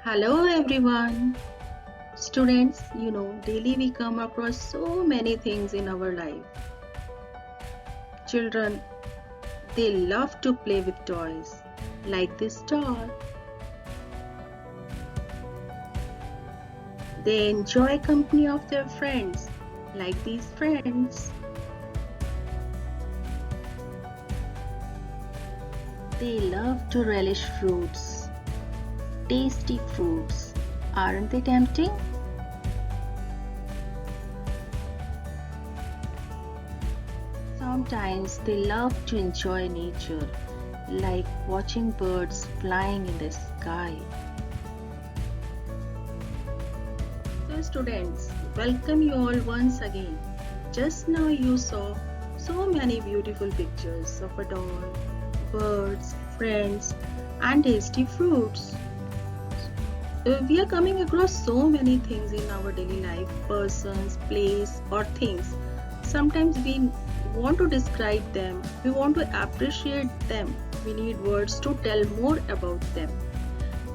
Hello everyone. Students, daily we come across so many things in our life. Children, they love to play with toys, like this doll. They enjoy company of their friends, like these friends. They love to relish fruits, tasty fruits. Aren't they tempting? Sometimes they love to enjoy nature, like watching birds flying in the sky. So students, welcome you all once again. Just now you saw so many beautiful pictures of a doll, birds, friends and tasty fruits. We are coming across so many things in our daily life, persons, place or things. Sometimes we want to describe them, we want to appreciate them, we need words to tell more about them.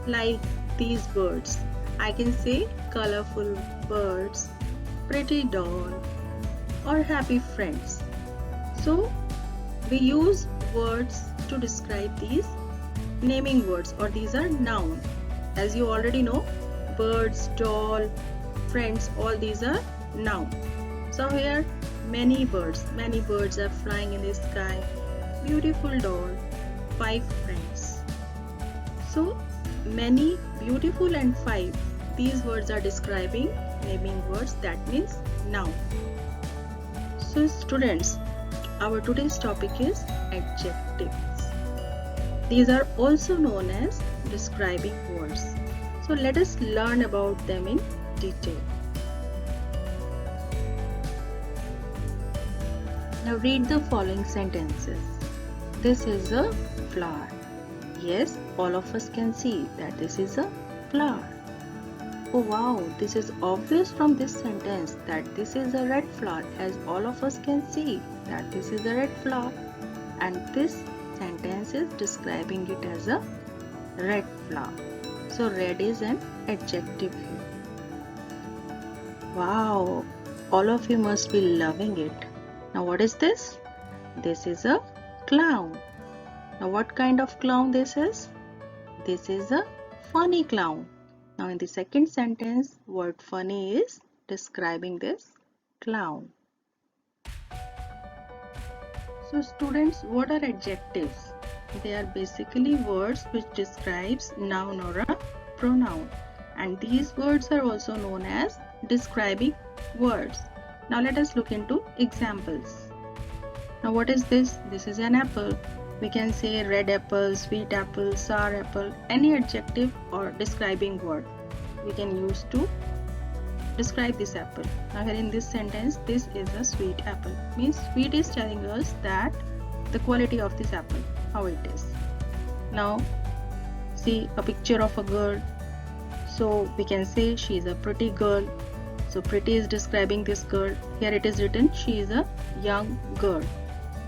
Like these birds, I can say colorful birds, pretty doll or happy friends. So we use words to describe these naming words, or these are noun. As you already know, birds, doll, friends, all these are noun. So here many birds are flying in the sky, beautiful doll, 5 friends. So many, beautiful and 5, these words are describing naming words, that means noun. So students, our today's topic is adjectives. These are also known as describing words. So let us learn about them in detail. Now read the following sentences. This is a flower. Yes, all of us can see that this is a flower. Oh wow, this is obvious from this sentence that this is a red flower, as all of us can see that this is a red flower, and this sentence is describing it as a red flower. So red is an adjective here. Wow, all of you must be loving it. Now what is this? This is a clown. Now what kind of clown this is? This is a funny clown. Now in the second sentence, word funny is describing this clown. So students, what are adjectives? They are basically words which describes noun or a pronoun, and these words are also known as describing words. Now let us look into examples. Now what is this? This is an apple. We can say red apple, sweet apple, sour apple, any adjective or describing word we can use to describe this apple. Now here in this sentence, this is a sweet apple. Means sweet is telling us that the quality of this apple, how it is. Now see a picture of a girl. So we can say she is a pretty girl. So pretty is describing this girl. Here it is written she is a young girl.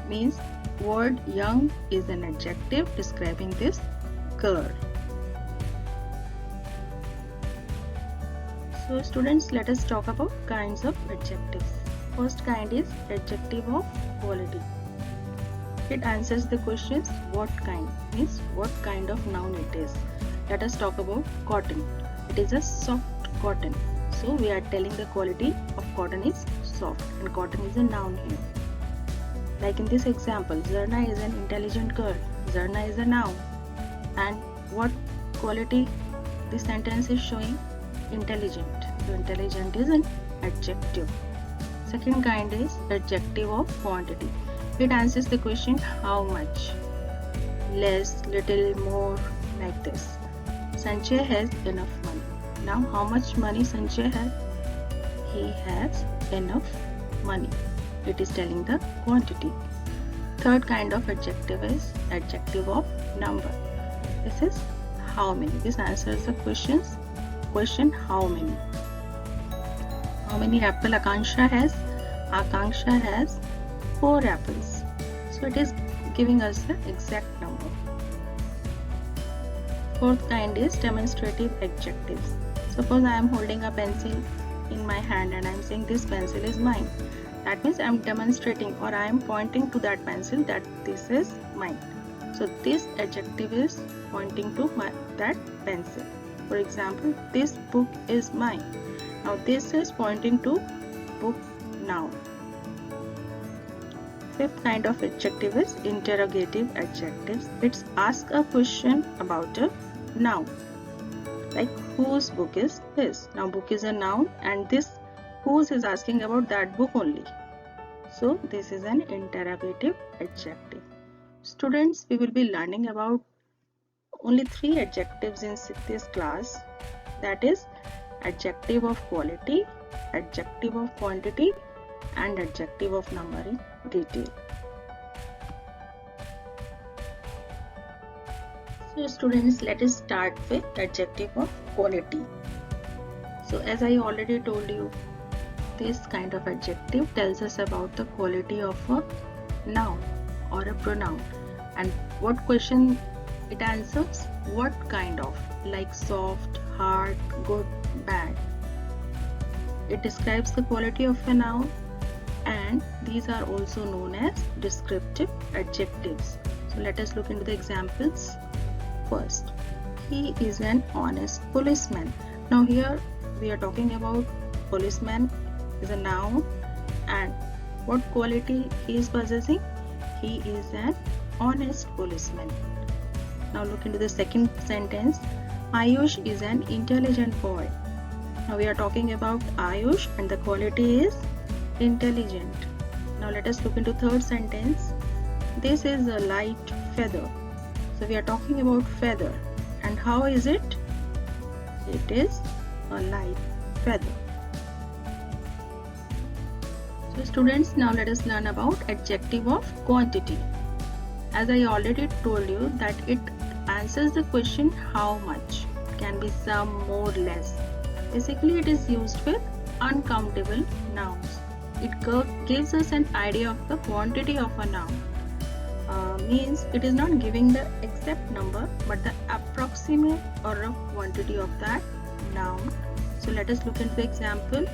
Means word young is an adjective describing this girl. So students, let us talk about kinds of adjectives. First kind is adjective of quality. It answers the questions what kind, means what kind of noun it is. Let us talk about cotton. It is a soft cotton. So we are telling the quality of cotton is soft, and cotton is a noun here. Like in this example, Zarna is an intelligent girl. Zarna is a noun. And what quality this sentence is showing? Intelligent. So intelligent is an adjective. Second kind is adjective of quantity. It answers the question how much, less, little, more, like this. Sanjay has enough money. Now how much money Sanjay has? He has enough money. It is telling the quantity. Third kind of adjective is adjective of number. This is how many. This answers the question how many. How many apple Akanksha has? Akanksha has 4 apples. So it is giving us the exact number. fourth kind is demonstrative adjectives. Suppose I am holding a pencil in my hand and I am saying this pencil is mine. That means I am demonstrating or I am pointing to that pencil that this is mine. So this adjective is pointing to that pencil. For example, this book is mine. Now this is pointing to book noun. Fifth kind of adjective is interrogative adjectives. It's ask a question about a noun. Like whose book is this? Now book is a noun and this whose is asking about that book only. So this is an interrogative adjective. Students, we will be learning about only 3 adjectives in this class. That is adjective of quality, adjective of quantity and adjective of number in detail. So students, let us start with adjective of quality. So as I already told you, this kind of adjective tells us about the quality of a noun or a pronoun. And what question it answers? What kind of? Like soft, hard, good, bad. It describes the quality of a noun, and these are also known as descriptive adjectives. So let us look into the examples. First, he is an honest policeman. Now here we are talking about policeman is a noun, and what quality he is possessing? He is an honest policeman. Now look into the second sentence. Ayush is an intelligent boy. Now we are talking about Ayush and the quality is intelligent. Now let us look into third sentence. This is a light feather. So we are talking about feather, and how is it? It is a light feather. So students, now let us learn about adjective of quantity. As I already told you that it answers the question how much. It can be some, more, less. Basically it is used with uncountable nouns. It gives us an idea of the quantity of a noun. Means it is not giving the exact number but the approximate or rough quantity of that noun. So let us look into the example.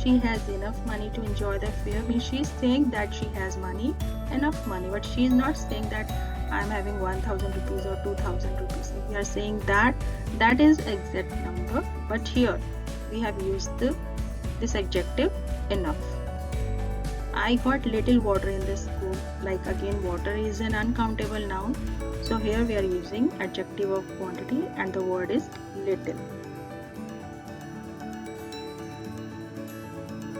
She has enough money to enjoy the fair. Means she is saying that she has money, enough money, but she is not saying that I am having 1000 rupees or 2000 rupees. We are saying that that is exact number, but here we have used this adjective enough. I got little water in this pool. Like again, water is an uncountable noun. So here we are using adjective of quantity and the word is little.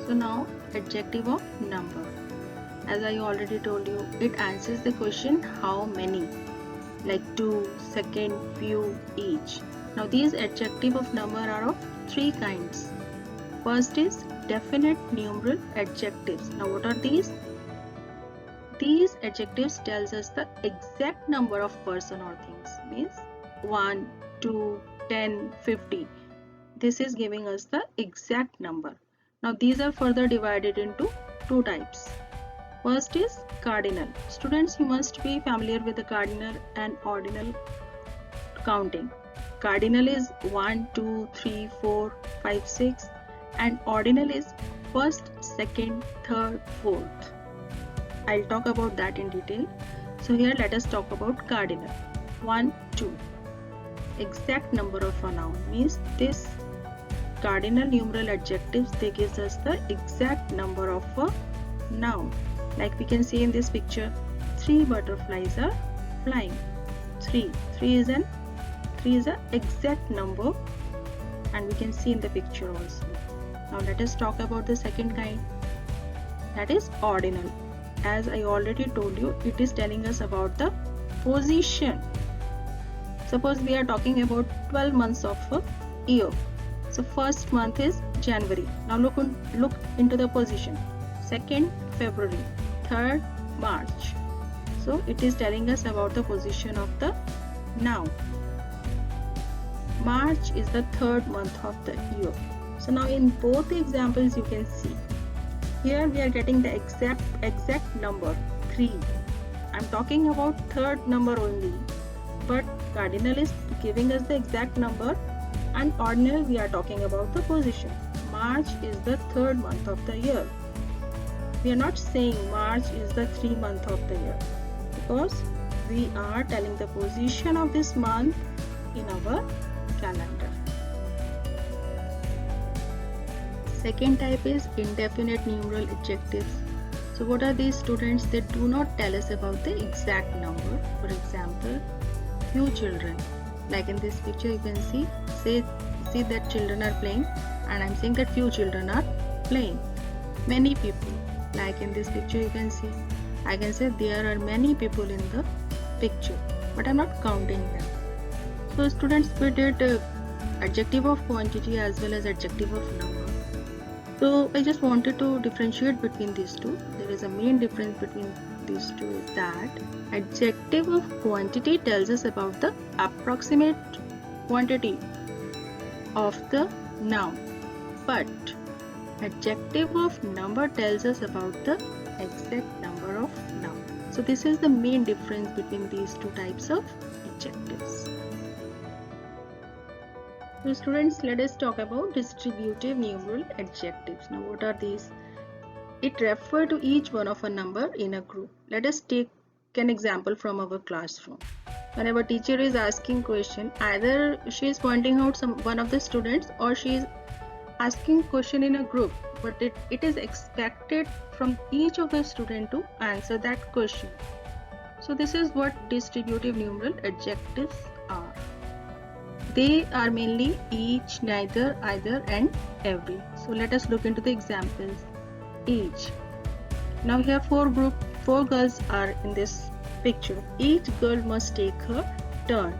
So now adjective of number. As I already told you, it answers the question how many. Like 2, second, few, each. Now these adjective of number are of 3 kinds. First is definite numeral adjectives. Now what are these? These adjectives tells us the exact number of person or things. Means 1, 2, 10, 50. This is giving us the exact number. Now these are further divided into 2 types. First is cardinal. Students, you must be familiar with the cardinal and ordinal counting. Cardinal is 1, 2, 3, 4, 5, 6. And ordinal is first, second, third, fourth. I'll talk about that in detail. So here let us talk about cardinal. 1, 2. Exact number of a noun means this cardinal numeral adjectives, they gives us the exact number of a noun. Like we can see in this picture, 3 butterflies are flying. 3 is an exact number, and we can see in the picture also. Now let us talk about the second kind, that is ordinal. As I already told you, it is telling us about the position. Suppose we are talking about 12 months of a year. So first month is January. Now look into the position. 2nd February, 3rd March. So it is telling us about the position of the noun. March is the 3rd month of the year. So now in both the examples you can see, here we are getting the exact number 3. I'm talking about 3rd number only, but Cardinal is giving us the exact number, and ordinal we are talking about the position. March is the third month of the year. We are not saying March is the 3 month of the year, because we are telling the position of this month in our calendar. Second type is indefinite numeral adjectives. So what are these, students? They do not tell us about the exact number. For example, few children, like in this picture you can see that children are playing, and I'm saying that few children are playing. Many people, like in this picture you can see, I can say there are many people in the picture, but I'm not counting them. So students, we did adjective of quantity as well as adjective of number. So I just wanted to differentiate between these two. There is a main difference between these two, is that adjective of quantity tells us about the approximate quantity of the noun, but adjective of number tells us about the exact number of noun. So this is the main difference between these two types of adjectives. So students, let us talk about distributive numeral adjectives. Now what are these? It refers to each one of a number in a group. Let us take an example from our classroom. When our teacher is asking question, either she is pointing out one of the students, or she is asking question in a group, but it is expected from each of the student to answer that question. So this is what distributive numeral adjectives are. They are mainly each, neither, either, and every. So let us look into the examples. Each. Now here four girls are in this picture. Each girl must take her turn.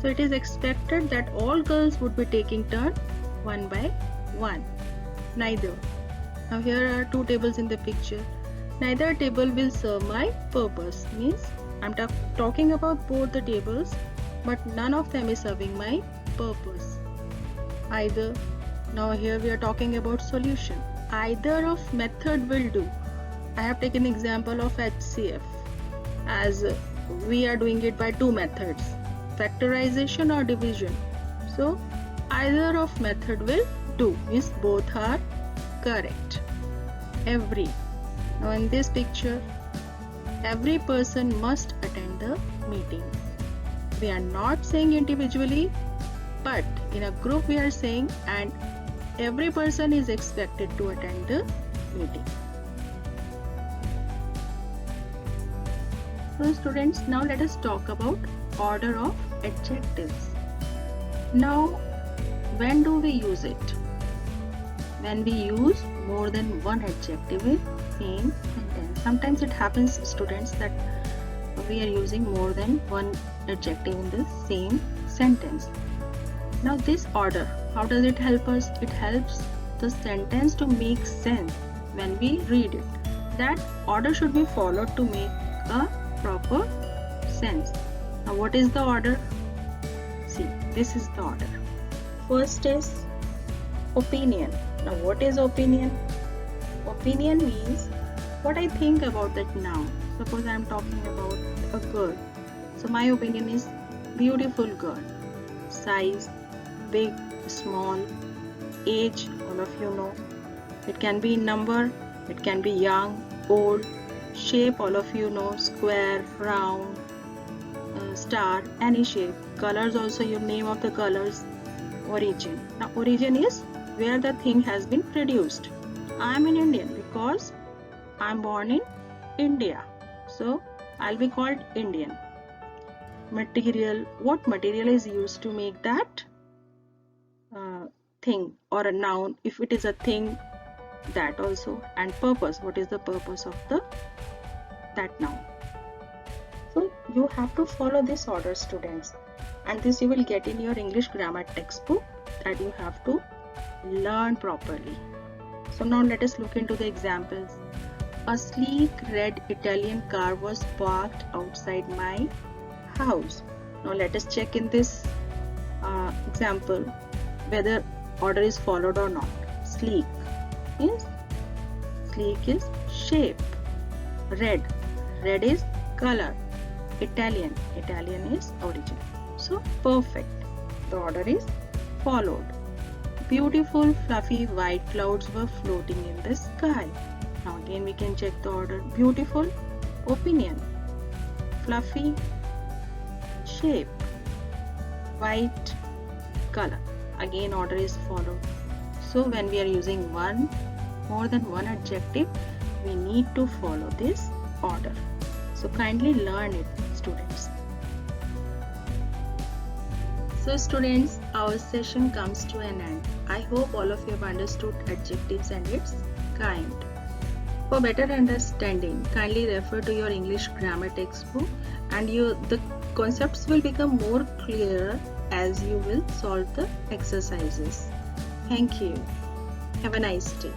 So it is expected that all girls would be taking turn one by one. Neither. Now here are two tables in the picture. Neither table will serve my purpose. Means I'm talking about both the tables, but none of them is serving my purpose. Either. Now here we are talking about solution. Either of method will do. I have taken example of HCF, as we are doing it by two methods, factorization or division. So either of method will do, means both are correct. Every. Now in this picture, every person must attend the meeting. We are not saying individually, but in a group we are saying, and every person is expected to attend the meeting. So students, now let us talk about order of adjectives. Now, when do we use it? When we use more than one adjective in same sentence. Sometimes it happens, students, that we are using more than one adjective in the same sentence. Now this order, how does it help us? It helps the sentence to make sense when we read it. That order should be followed to make a proper sense. Now what is the order? See, this is the order. First is opinion. Now what is opinion? Opinion means what I think about that noun. Suppose I am talking about a girl. So my opinion is beautiful girl. Size, big, small, age, all of you know. It can be number, it can be young, old. Shape, all of you know, square, round, star, any shape. Colors also, you name of the colors. Origin. Now origin is where the thing has been produced. I am an Indian because I am born in India. So I'll be called Indian. Material. What material is used to make that thing or a noun? If it is a thing, that also. And purpose. What is the purpose of that noun? So you have to follow this order, students, and this you will get in your English grammar textbook, that you have to learn properly. So now let us look into the examples. A sleek red Italian car was parked outside my house. Now let us check in this example whether order is followed or not. Sleek is shape. Red is color. Italian is origin. So perfect. The order is followed. Beautiful fluffy white clouds were floating in the sky. Now again we can check the order. Beautiful, opinion. Fluffy, shape. White, color. Again order is followed. So when we are using more than one adjective, we need to follow this order. So kindly learn it, students. So students, our session comes to an end. I hope all of you have understood adjectives and its kind. For better understanding, kindly refer to your English grammar textbook, and the concepts will become more clear as you will solve the exercises. Thank you. Have a nice day.